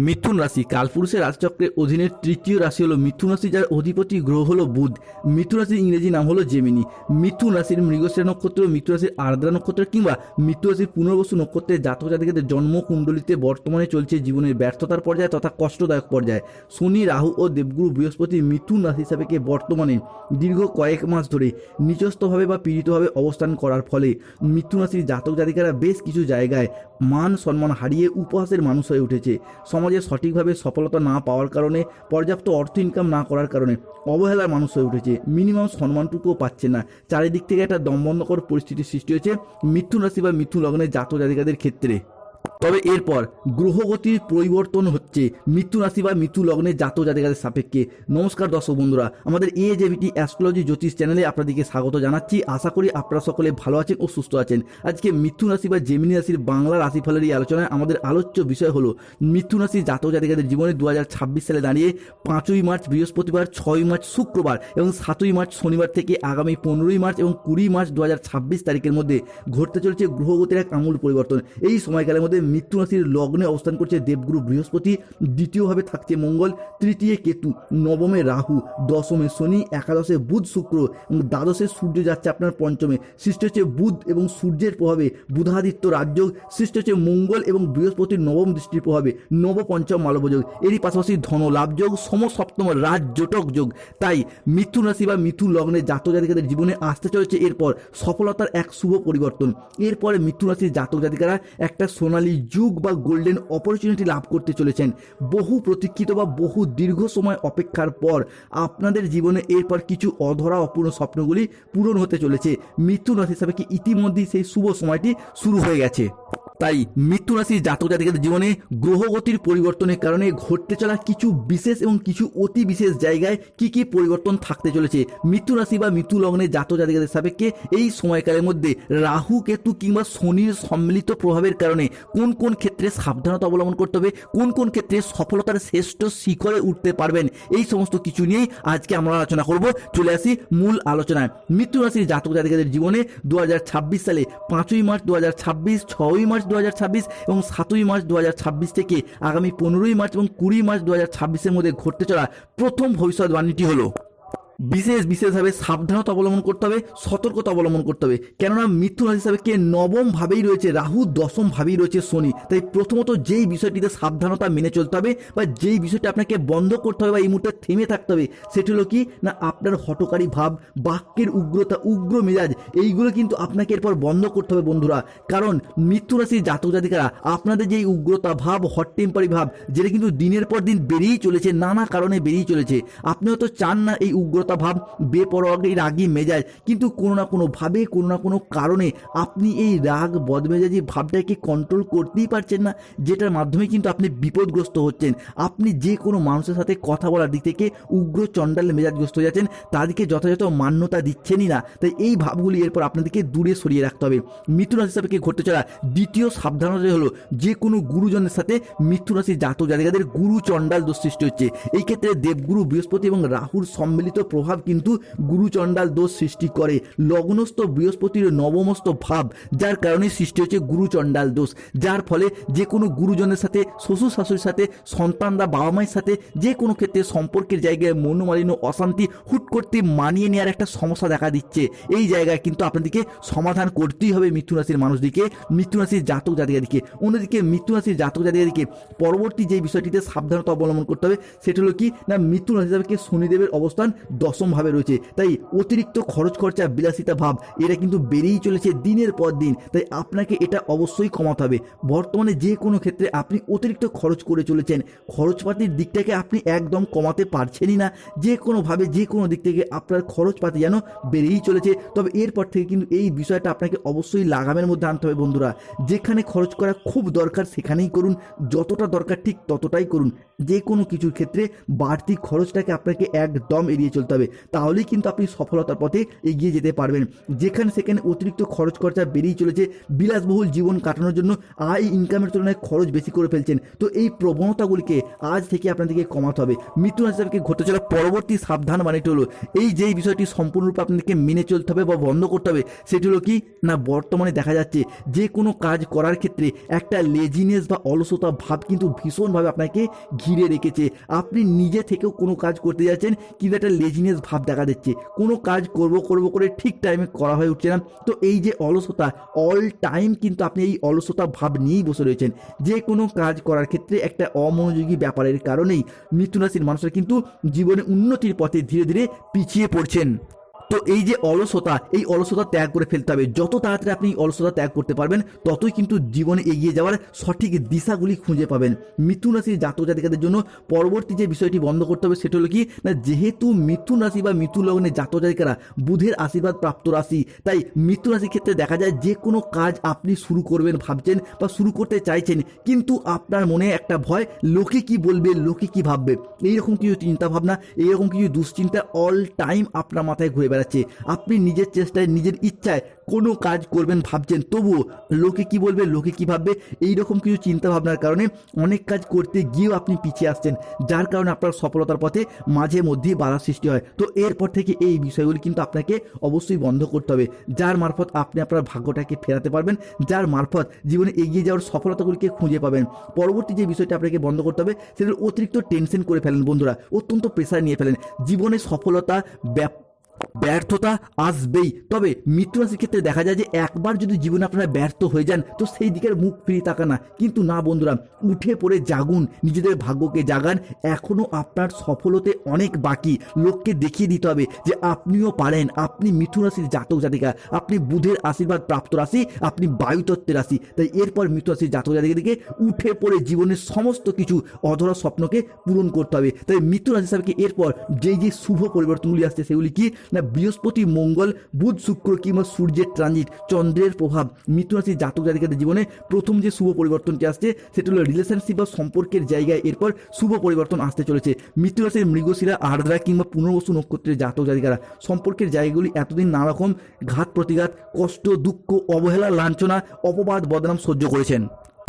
মিথুন রাশি কালপুরুষের রাশিচক্রের অধীনে তৃতীয় রাশি হলো মিথুন রাশি, যার অধিপতি গ্রহ হলো বুধ। মিথুন রাশির ইংরেজি নাম হলো জেমিনি। মিথুন রাশির মৃগশিরা নক্ষত্র, মিথুন রাশির আর্দ্রা নক্ষত্র কিংবা মিথুন রাশির পুনর্বসু নক্ষত্রের জাতক জাতিকাদের জন্মকুণ্ডলিতে বর্তমানে চলছে জীবনের ব্যর্থতার পর্যায়ে তথা কষ্টদায়ক পর্যায়ে। শনি, রাহু ও দেবগুরু বৃহস্পতি মিথুন রাশি হিসাবে বর্তমানে দীর্ঘ কয়েক মাস ধরে নিচস্থভাবে বা পীড়িতভাবে অবস্থান করার ফলে মিথুন রাশির জাতক জাতিকারা বেশ কিছু জায়গায় মান সম্মান হারিয়ে উপহাসের মানুষ হয়ে উঠেছে। সমাজে সঠিকভাবে সফলতা না পাওয়ার কারণে, পর্যাপ্ত অর্থ ইনকাম না করার কারণে অবহেলার মানুষ হয়ে উঠেছে। মিনিমাম সম্মানটুকুও পাচ্ছে না। চারিদিক থেকে একটা দমবন্ধকর পরিস্থিতির সৃষ্টি হয়েছে মিথুন রাশি বা মিথুন লগ্নের জাতক জাতিকাদের ক্ষেত্রে। তবে এরপর গ্রহগতির পরিবর্তন হচ্ছে মিথুন রাশি বা মিথুন লগ্নের জাতক জাতিকাদের সাপেক্ষে। নমস্কার দর্শক বন্ধুরা, আমাদের AJBT অ্যাস্ট্রোলজি জ্যোতিষ চ্যানেলে আপনাদেরকে স্বাগত জানাচ্ছি। আশা করি আপনারা সকলে ভালো আছেন ও সুস্থ আছেন। আজকে মিথুন রাশি বা জেমিনি রাশির বাংলা রাশিফলের এই আলোচনায় আমাদের আলোচ্য বিষয় হলো মিথুন রাশির জাতক জাতিকাদের জীবনে 2026 সালে দাঁড়িয়ে 5ই মার্চ বৃহস্পতিবার, 6ই মার্চ শুক্রবার এবং 7ই মার্চ শনিবার থেকে আগামী 15ই মার্চ এবং 20 মার্চ 2026 তারিখের মধ্যে ঘটতে চলেছে গ্রহগতির এক আমূল পরিবর্তন। এই সময়কালের মধ্যে মিথুন রাশির লগ্নে অবস্থান করছে দেবগুরু বৃহস্পতি, দ্বিতীয়ভাবে থাকছে মঙ্গল, তৃতীয় কেতু, নবমে রাহু, দশমে শনি, একাদশে বুধ শুক্র এবং দ্বাদশে সূর্য যাচ্ছে আপনার পঞ্চমে। সৃষ্টি হচ্ছে বুধ এবং সূর্যের প্রভাবে বুধাদিত্য রাজযোগ, সৃষ্টি হচ্ছে মঙ্গল এবং বৃহস্পতির নবম দৃষ্টির প্রভাবে নবপঞ্চম মালবযোগ, এরই পাশাপাশি ধনলাভযোগ, সমসপ্তম রাজযোটক যোগ। তাই মিথুন রাশি বা মিথুন লগ্নের জাতক জাতিকাদের জীবনে আসতে চলেছে এরপর সফলতার এক শুভ পরিবর্তন। এরপরে মিথুন রাশির জাতক জাতিকারা একটা সোনালী যুগ বা গোল্ডেন অপরচুনিটি লাভ করতে চলেছেন। বহু প্রতীক্ষিত বা বহু দীর্ঘ সময় অপেক্ষার পর আপনাদের জীবনে এরপর কিছু অধরা অপূর্ণ স্বপ্নগুলি পূরণ হতে চলেছে। মিথুন রাশি হিসাবে কি ইতিমধ্যেই সেই শুভ সময়টি শুরু হয়ে গেছে। তাই মিথুন রাশির জাতক জাতিকাদের জীবনে গ্রহগতির পরিবর্তনের কারণে ঘটতে চলা কিছু বিশেষ এবং কিছু অতি বিশেষ জায়গায় কি কি পরিবর্তন থাকতে চলেছে মিথুন রাশি বা মিথুন লগ্নের জাতক জাতিকাদের সাপেক্ষে এই সময়কালের মধ্যে রাহু, কেতু কিংবা শনির সম্মিলিত প্রভাবের কারণে কোন কোন ক্ষেত্রে সাবধানতা অবলম্বন করতে হবে, কোন কোন ক্ষেত্রে সফলতার শ্রেষ্ঠ শিখরে উঠতে পারবেন, এই সমস্ত কিছু নিয়েই আজকে আমরা আলোচনা করব। চলে আসি মূল আলোচনায়। মিথুন রাশির জাতক জাতিকাদের জীবনে 2026 সালে 5ই মার্চ 2026, 6ই মার্চ 2026 এবং 7ই মার্চ 2026 থেকে আগামী 15ই মার্চ এবং 20 মার্চ 2026-এর মধ্যে ঘটতে চলা প্রথম ভবিষ্যৎবাণীটি হলো বিশেষভাবে সাবধানতা অবলম্বন করতে হবে, সতর্কতা অবলম্বন করতে হবে। কেননা মিথুন রাশি হিসাবে নবম ভাবেই রয়েছে রাহু, দশম ভাবেই রয়েছে শনি। তাই প্রথমত যেই বিষয়টিতে সাবধানতা মেনে চলতে হবে বা যেই বিষয়টি আপনাকে বন্ধ করতে হবে বা এই মুহূর্তে থেমে থাকতে হবে, সেটি হলো কি না আপনার হঠকারী ভাব, বাক্যের উগ্রতা, উগ্র মেজাজ, এইগুলো কিন্তু আপনাকে এরপর বন্ধ করতে হবে বন্ধুরা। কারণ মিথুন রাশির জাতক জাতিকারা আপনাদের যেই উগ্রতা ভাব, হট টেম্পারি ভাব, যেটা কিন্তু দিনের পর দিন বেড়েই চলেছে, নানা কারণে বেড়েই চলেছে। আপনি হয়তো চান না এই উগ্রতা ভাব, বেপরোয়াগি রাগী মেজাজ, কিন্তু কোনো না কোনো ভাবে, কোনো না কোনো কারণে আপনি এই রাগ বদমেজাজি ভাবটাকে কন্ট্রোল করতেই পারছেন না, যেটার মাধ্যমে কিন্তু আপনি বিপদগ্রস্ত হচ্ছেন। আপনি যে কোনো মানুষের সাথে কথা বলার দিক থেকে উগ্র চণ্ডাল মেজাজগ্রস্ত হয়ে যাচ্ছেন, তাদেরকে যথাযথ মান্যতা দিচ্ছেনই না। তাই এই ভাবগুলি এরপর আপনাদেরকে দূরে সরিয়ে রাখতে হবে। মিথুন রাশি হিসাবে ঘটতে চলা দ্বিতীয় সাবধানতা হলো যে কোনো গুরুজনের সাথে মিথুন রাশির জাতক জাতিকাদের গুরু চণ্ডাল দোষ সৃষ্টি হচ্ছে। এই ক্ষেত্রে দেবগুরু বৃহস্পতি এবং রাহুর সম্মিলিত প্রভাব কিন্তু গুরু চণ্ডাল দোষ সৃষ্টি করে। লগ্নস্থ বৃহস্পতির নবমস্থ ভাব, যার কারণে সৃষ্টি হচ্ছে গুরু চণ্ডাল দোষ, যার ফলে যে কোনো গুরুজনের সাথে, শ্বশুর শাশুড়ির সাথে, সন্তানরা বাবা মায়ের সাথে যে কোনো ক্ষেত্রে সম্পর্কের জায়গায় মনোমালিন্য, অশান্তি হুট করতে মানিয়ে নেওয়ার একটা সমস্যা দেখা দিচ্ছে। এই জায়গায় কিন্তু আপনাদেরকে সমাধান করতেই হবে মিথুন রাশির মানুষদিকে, মিথুন রাশির জাতক জাতিকাদিকে। অন্যদিকে মিথুন রাশির জাতক জাতিকাদিকে পরবর্তী যে বিষয়টিতে সাবধানতা অবলম্বন করতে হবে সেটা হলো কি না মিথুন রাশি হিসাবে শনিদেবের অবস্থান দশম ভাবে রয়েছে। তাই অতিরিক্ত খরচ খরচা, বিলাসিতা ভাব, এটা কিন্তু বেড়েই চলেছে দিনের পর দিন। তাই আপনাকে এটা অবশ্যই কমাতে হবে। বর্তমানে যে কোনো ক্ষেত্রে আপনি অতিরিক্ত খরচ করে চলেছেন, খরচপাতির দিকটাকে আপনি একদম কমাতে পারছেনই না। যে কোনোভাবে যে কোনো দিক থেকে আপনার খরচপাতি যেন বেড়েই চলেছে। তবে এরপর থেকে কিন্তু এই বিষয়টা আপনাকে অবশ্যই লাগামের মধ্যে আনতে হবে বন্ধুরা। যেখানে খরচ করা খুব দরকার সেখানেই করুন, যতটা দরকার ঠিক ততটাই করুন। যে কোনো কিছুর ক্ষেত্রে বাড়তি খরচটাকে আপনাকে একদম এড়িয়ে চলতে হবে। হবে, তাহলেই কিন্তু আপনি সফলতার পথে এগিয়ে যেতে পারবেন। যেখানে সেখানে অতিরিক্ত খরচ খরচা বেরিয়ে চলেছে, বিলাসবহুল জীবন কাটানোর জন্য আয় ইনকামের তুলনায় খরচ বেশি করে ফেলছেন, তো এই প্রবণতাগুলিকে আজ থেকে আপনাদেরকে কমাতে হবে। মিথুন রাশি থেকে ঘটতে চলা পরবর্তী সাবধান বাণীটি হলো, এই যেই বিষয়টি সম্পূর্ণরূপে আপনাদেরকে মেনে চলতে হবে বা বন্ধ করতে হবে, সেটি হলো কি না, বর্তমানে দেখা যাচ্ছে যে কোনো কাজ করার ক্ষেত্রে একটা লেজিনেস বা অলসতা ভাব কিন্তু ভীষণভাবে আপনাকে ঘিরে রেখেছে। আপনি নিজে থেকেও কোনো কাজ করতে যাচ্ছেন কিন্তু একটা লেজিনেস ভাব দেখা দিচ্ছে, কোনো কাজ করব করে ঠিক টাইমে করা হয়ে উঠছে না। তো এই যে অলসতা, অল টাইম কিন্তু আপনি এই অলসতা ভাব নিয়েই বসে রয়েছেন। যে কোনো কাজ করার ক্ষেত্রে একটা অমনোযোগী ব্যাপারের কারণেই মিথুন রাশির মানুষরা কিন্তু জীবনে উন্নতির পথে ধীরে ধীরে পিছিয়ে পড়ছেন। তো এই যে অলসতা, এই অলসতা ত্যাগ করে ফেলতে হবে। যত তাড়াতাড়ি আপনি অলসতা ত্যাগ করতে পারবেন, ততই কিন্তু জীবনে এগিয়ে যাওয়ার সঠিক দিশাগুলি খুঁজে পাবেন। মিথুন রাশির জাতক জাতিকাদের জন্য পরবর্তী যে বিষয়টি বন্ধ করতে হবে সেটা হলো কি না, যেহেতু মিথুন রাশি বা মিথুন লগ্নের জাতক জাতিকারা বুধের আশীর্বাদ প্রাপ্ত রাশি, তাই মিথুন রাশির ক্ষেত্রে দেখা যায় যে কোনো কাজ আপনি শুরু করবেন ভাবছেন বা শুরু করতে চাইছেন, কিন্তু আপনার মনে একটা ভয়, লোকে কি বলবে, লোকে কি ভাববে, এইরকম কিছু চিন্তা ভাবনা, এইরকম কিছু দুশ্চিন্তা অল টাইম আপনার মাথায় ঘুরে বেড়াচ্ছে। আপনি নিজের চেষ্টায় নিজের ইচ্ছায় কোনো কাজ করবেন ভাবছেন, তবুও লোকে কি বলবে, লোকে কি ভাববে, এইরকম কিছু চিন্তা ভাবনার কারণে অনেক কাজ করতে গিয়েও আপনি পিছিয়ে আসছেন, যার কারণে আপনার সফলতার পথে মাঝে মধ্যেই বাধা সৃষ্টি হয়। তো এরপর থেকে এই বিষয়গুলি কিন্তু আপনাকে অবশ্যই বন্ধ করতে হবে, যার মারফত আপনি আপনার ভাগ্যটাকে ফেরাতে পারবেন, যার মারফত জীবনে এগিয়ে যাওয়ার সফলতাগুলিকে খুঁজে পাবেন। পরবর্তী যে বিষয়টা আপনাকে বন্ধ করতে হবে সেটা অতিরিক্ত টেনশন করে ফেলেন বন্ধুরা, অত্যন্ত প্রেসার নিয়ে ফেলেন। জীবনে সফলতা ব্যর্থতা আসবেই, তবে মিথুন রাশির ক্ষেত্রে দেখা যায় যে একবার যদি জীবনে আপনারা ব্যর্থ হয়ে যান, তো সেই দিকের মুখ ফিরিয়ে তাকানা, কিন্তু না বন্ধুরা, উঠে পড়ে জাগুন, নিজেদের ভাগ্যকে জাগান। এখনও আপনার সফল হতে অনেক বাকি। লোককে দেখিয়ে দিতে হবে যে আপনিও পারেন। আপনি মিথুন রাশির জাতক জাতিকা, আপনি বুধের আশীর্বাদ প্রাপ্ত রাশি, আপনি বায়ুতত্ত্বের রাশি। তাই এরপর মিথুন রাশির জাতক জাতিকাদেরকে উঠে পড়ে জীবনের সমস্ত কিছু অধরা স্বপ্নকে পূরণ করতে হবে। তাই মিথুন রাশি হিসাবে এরপর যেই যে শুভ পরিবর্তনগুলি আসছে সেগুলি কি না, বৃহস্পতি, মঙ্গল, বুধ, শুক্র কিংবা সূর্যের ট্রানজিট, চন্দ্রের প্রভাব। মিথুন রাশির জাতক জাতিকাদের জীবনে প্রথম যে শুভ পরিবর্তনটি আসছে সেটা হলো রিলেশনশিপ বা সম্পর্কের জায়গায় এরপর শুভ পরিবর্তন আসতে চলেছে। মিথুন রাশির মৃগশিরা, আর্দ্রা কিংবা পুনর্বসু নক্ষত্রের জাতক জাতিকারা সম্পর্কের জায়গাগুলি এতদিন নানা রকম ঘাত প্রতিঘাত, কষ্ট, দুঃখ, অবহেলা, লাঞ্ছনা, অপবাদ, বদনাম সহ্য করেছেন।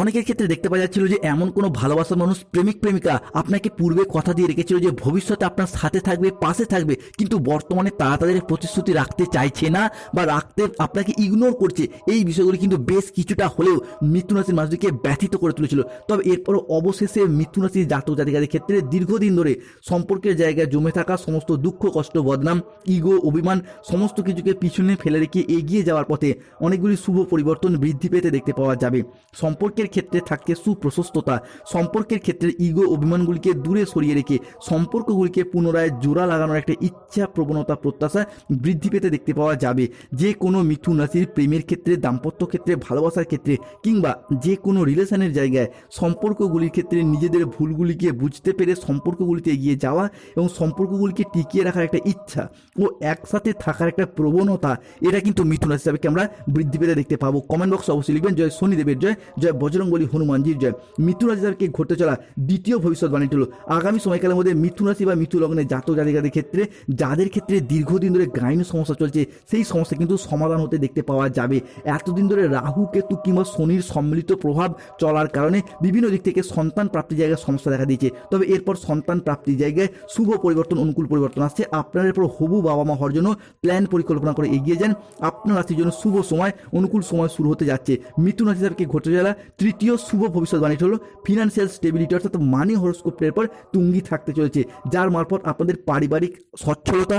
অনেকের ক্ষেত্রে দেখতে পাওয়া যাচ্ছিল যে এমন কোনো ভালোবাসার মানুষ, প্রেমিক প্রেমিকা আপনাকে পূর্বে কথা দিয়ে রেখেছিল যে ভবিষ্যতে আপনার সাথে থাকবে, পাশে থাকবে, কিন্তু বর্তমানে তারা তাদের প্রতিশ্রুতি রাখতে চাইছে না বা রাখতে আপনাকে ইগনোর করছে। এই বিষয়গুলি কিন্তু বেশ কিছুটা হলেও মিথুন রাশির মানুষদেরকে ব্যথিত করে তুলেছিল। তবে এরপরও অবশেষে মিথুন রাশির জাতক জাতিকাদের ক্ষেত্রে দীর্ঘদিন ধরে সম্পর্কের জায়গায় জমে থাকা সমস্ত দুঃখ, কষ্ট, বদনাম, ইগো, অভিমান সমস্ত কিছুকে পিছনে ফেলে রেখে এগিয়ে যাওয়ার পথে অনেকগুলি শুভ পরিবর্তন বৃদ্ধি পেতে দেখতে পাওয়া যাবে। সম্পর্কের ক্ষেত্রে থাকছে সুপ্রশস্ততা, সম্পর্কের ক্ষেত্রে ইগো, অভিমানগুলিকে দূরে সরিয়ে রেখে সম্পর্কগুলিকে পুনরায় জোড়া লাগানোর একটা ইচ্ছা, প্রবণতা, প্রত্যাশা বৃদ্ধি পেতে দেখতে পাওয়া যাবে। যে কোনো মিথুন রাশির প্রেমের ক্ষেত্রে, দাম্পত্য ক্ষেত্রে, ভালোবাসার ক্ষেত্রে কিংবা যে কোনো রিলেশনের জায়গায় সম্পর্কগুলির ক্ষেত্রে নিজেদের ভুলগুলিকে বুঝতে পেরে সম্পর্কগুলিতে এগিয়ে যাওয়া এবং সম্পর্কগুলিকে টিকিয়ে রাখার একটা ইচ্ছা ও একসাথে থাকার একটা প্রবণতা, এটা কিন্তু মিথুন রাশি হিসাবে আমরা বৃদ্ধি পেতে দেখতে পাবো। কমেন্ট বক্সে অবশ্যই লিখবেন জয় শনিদেবের জয়, জয় বজরংবলী হনুমানজির জয়। মিথুন রাশি হিসাবে ঘটতে চলা দ্বিতীয় ভবিষ্যৎবাণীটি হলো আগামী সময়কালের মধ্যে মিথুন রাশি বা মিথুন লগ্নের জাতক জাতিকাদের ক্ষেত্রে যাদের ক্ষেত্রে দীর্ঘদিন ধরে গাইন সমস্যা চলছে, সেই সমস্যা কিন্তু সমাধান হতে দেখতে পাওয়া যাবে। এতদিন ধরে রাহু, কেতু কিংবা শনির সম্মিলিত প্রভাব চলার কারণে বিভিন্ন দিক থেকে সন্তান প্রাপ্তির জায়গায় সমস্যা দেখা দিয়েছে। তবে এরপর সন্তান প্রাপ্তির জায়গায় শুভ পরিবর্তন, অনুকূল পরিবর্তন আসছে। আপনার এরপর হবু বাবা মা হওয়ার জন্য প্ল্যান পরিকল্পনা করে এগিয়ে যান। আপনার রাশির জন্য শুভ সময়, অনুকূল সময় শুরু হতে যাচ্ছে। মিথুন রাশি হিসাবে ঘটতে চলা তৃতীয় শুভ ভবিষ্যৎবাণীটি হলো ফিনান্সিয়াল স্টেবিলিটি, অর্থাৎ মানি হরোস্কোপের পর তুঙ্গি থাকতে চলেছে, যার মারফত আপনাদের পারিবারিক সচ্ছলতা,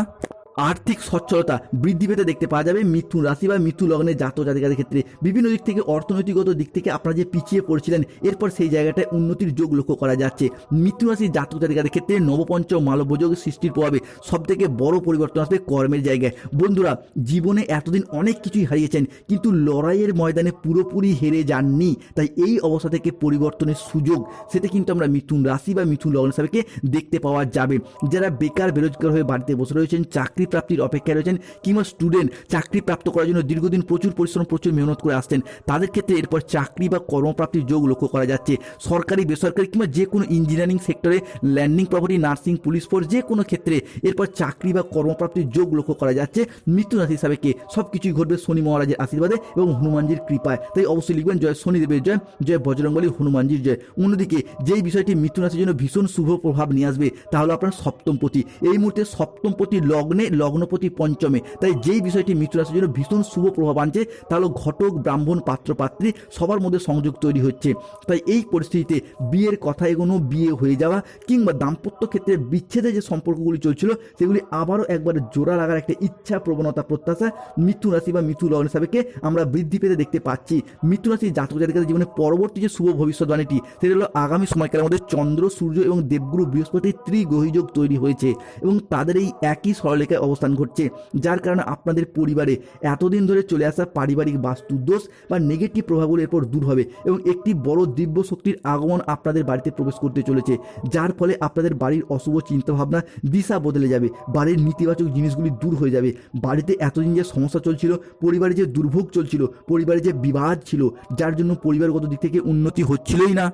আর্থিক সচ্ছলতা বৃদ্ধি পেতে দেখতে পাওয়া যাবে। মিথুন রাশি বা মিথুন লগ্নের জাতক জাতিকাদের ক্ষেত্রে বিভিন্ন দিক থেকে, অর্থনৈতিকগত দিক থেকে আপনারা যে পিছিয়ে পড়ছিলেন, এরপর সেই জায়গাটায় উন্নতির যোগ লক্ষ্য করা যাচ্ছে। মিথুন রাশির জাতক জাতিকাদের ক্ষেত্রে নবপঞ্চম মালব্যযোগ সৃষ্টির প্রভাবে সব থেকে বড় পরিবর্তন আসবে কর্মের জায়গায়। বন্ধুরা, জীবনে এতদিন অনেক কিছুই হারিয়েছেন, কিন্তু লড়াইয়ের ময়দানে পুরোপুরি হেরে যাননি। তাই এই অবস্থা থেকে পরিবর্তনের সুযোগ, সেটা কিন্তু আমরা মিথুন রাশি বা মিথুন লগ্ন হিসাবে দেখতে পাওয়া যাবে। যারা বেকার বেরোজগার হয়ে বাড়িতে বসে রয়েছেন, চাকরি প্রাপ্তির অপেক্ষায় রয়েছেন, কিংবা স্টুডেন্ট চাকরি প্রাপ্ত করার জন্য দীর্ঘদিন প্রচুর পরিশ্রম প্রচুর মেহনত করে আসছেন, তাদের ক্ষেত্রে এরপর চাকরি বা কর্মপ্রাপ্তির যোগ লক্ষ্য করা যাচ্ছে। সরকারি বেসরকারি কিংবা যে কোনো ইঞ্জিনিয়ারিং সেক্টরে, landing property, nursing, police force, যে কোনো ক্ষেত্রে এরপর চাকরি বা কর্মপ্রাপ্তির যোগ লক্ষ্য করা যাচ্ছে। মিথুন রাশি হিসাবে কে সব কিছুই ঘটবে শনি মহারাজের আশীর্বাদে এবং হনুমানজির কৃপায়। তাই অবশ্যই লিখবেন জয় শনিদেবের জয়, জয় বজরংবলী হনুমানজির জয়। অন্যদিকে যেই বিষয়টি মিথুন রাশির জন্য ভীষণ শুভ প্রভাব নিয়ে আসবে তা হলো আপনার সপ্তমপতি। এই মুহূর্তে সপ্তমপতি লগ্নে, লগ্নপতি পঞ্চমে, তাই যেই বিষয়টি মিথুন রাশির জন্য ভীষণ শুভ প্রভাব আনছে তা হলো ঘটক, ব্রাহ্মণ, পাত্র পাত্রী সবার মধ্যে সংযোগ তৈরি হচ্ছে। তাই এই পরিস্থিতিতে বিয়ের কথা এগোনো, বিয়ে হয়ে যাওয়া কিংবা দাম্পত্য ক্ষেত্রে বিচ্ছেদে যে সম্পর্কগুলি চলছিল সেগুলি আবারও একবার জোড়া লাগার একটা ইচ্ছা, প্রবণতা, প্রত্যাশা মিথুন রাশি বা মিথুন লগ্ন হিসাবেকে আমরা বৃদ্ধি পেতে দেখতে পাচ্ছি। মিথুন রাশির জাতক জাতিকাদের জীবনে পরবর্তী যে শুভ ভবিষ্যৎবাণীটি সেটা হলো আগামী সময়কালের মধ্যে চন্দ্র, সূর্য এবং দেবগুরু বৃহস্পতির ত্রিগ্রহীযোগ তৈরি হয়েছে এবং তাদের এই একই সরলরেখায় অবস্থান ঘটছে, যার কারণে আপনাদের পরিবারে এতদিন ধরে চলে আসা পারিবারিক বাস্তু দোষ বা নেগেটিভ প্রভাবগুলো এরপর দূর হবে এবং একটি বড় দিব্য শক্তির আগমন আপনাদের বাড়িতে প্রবেশ করতে চলেছে, যার ফলে আপনাদের বাড়ির অশুভ চিন্তাভাবনা দিশা বদলে যাবে, বাড়ির নেতিবাচক জিনিসগুলি দূর হয়ে যাবে। বাড়িতে এতদিন যে সমস্যা চলছিল, পরিবারে যে দুর্ভোগ চলছিল, পরিবারে যে বিবাদ ছিল, যার জন্য পরিবারগত দিক থেকে উন্নতি হচ্ছিলই না,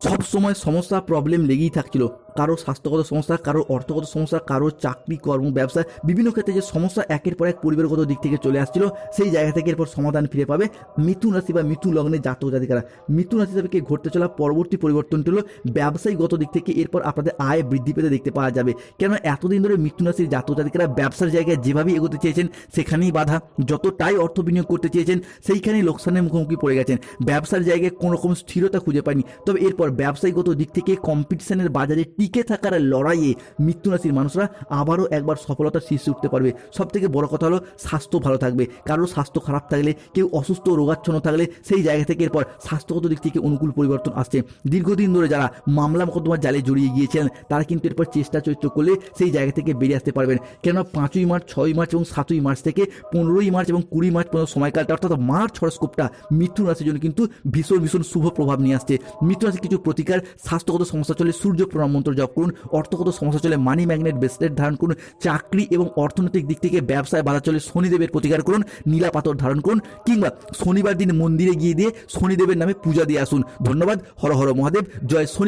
সব সময় সমস্যা প্রবলেম লেগেই থাকছিল, কারো স্বাস্থ্যগত সমস্যা, কারো অর্থগত সমস্যা, কারো চাকরি, কর্ম, ব্যবসা, বিভিন্ন ক্ষেত্রে যে সমস্যা একের পর এক পরিবারগত দিক থেকে চলে আসছিল, সেই জায়গা থেকে এরপর সমাধান ফিরে পাবে মিথুন রাশি বা মিথুন লগ্নের জাতক জাতিকারা। মিথুন রাশি হিসাবে ঘটতে চলা পরবর্তী পরিবর্তনটি হলো ব্যবসায়িকগত দিক থেকে এরপর আপনাদের আয় বৃদ্ধি পেতে দেখতে পাওয়া যাবে। কেন এতদিন ধরে মিথুন রাশির জাতক জাতিকারা ব্যবসার জায়গায় যেভাবেই এগোতে চেয়েছেন সেখানেই বাধা, যতটাই অর্থ বিনিয়োগ করতে চেয়েছেন সেইখানেই লোকসানের মুখোমুখি পড়ে গেছেন, ব্যবসার জায়গায় কোনো রকম স্থিরতা খুঁজে পায়নি। তবে এরপর ব্যবসায়িকগত দিক থেকে কম্পিটিশনের বাজারে টিকে থাকার লড়াইয়ে মিথুন রাশির মানুষরা আবারও একবার সফলতার শীর্ষে উঠতে পারবে। সব থেকে বড় কথা হলো স্বাস্থ্য ভালো থাকবে। কারোর স্বাস্থ্য খারাপ থাকলে, কেউ অসুস্থ রোগাচ্ছন্ন থাকলে সেই জায়গা থেকে এরপর স্বাস্থ্যগত দিক থেকে অনুকূল পরিবর্তন আসছে। দীর্ঘদিন ধরে যারা মামলা মোকদ্দমার জালে জড়িয়ে গিয়েছেন তারা কিন্তু এরপর চেষ্টা চরিত্র করলে সেই জায়গা থেকে বেরিয়ে আসতে পারবেন। কেননা 5ই মার্চ, 6ই মার্চ এবং 7ই মার্চ থেকে 15ই মার্চ এবং 20 মার্চ পর্যন্ত সময়কালটা, অর্থাৎ মার্চ হরস্কোপটা মিথুন রাশির জন্য কিন্তু ভীষণ ভীষণ শুভ প্রভাব নিয়ে আসছে। মিথুন রাশির কিছু প্রতিকার: স্বাস্থ্যগত সমস্যা চলে সূর্য প্রণাম মন্ত্র জপ করুন, অর্থগত সমস্যা চলে মানি ম্যাগনেট ব্রেসলেট ধারণ করুন, চাকরি এবং অর্থনৈতিক দিক থেকে ব্যবসায় বাধা চলে শনিদেবের প্রতিকার করুন, নীলা পাথর ধারণ করুন, কিংবা শনিবার দিন মন্দিরে গিয়ে দিয়ে শনিদেবের নামে পূজা দিয়ে আসুন। ধন্যবাদ। হর হর মহাদেব। জয় শনি।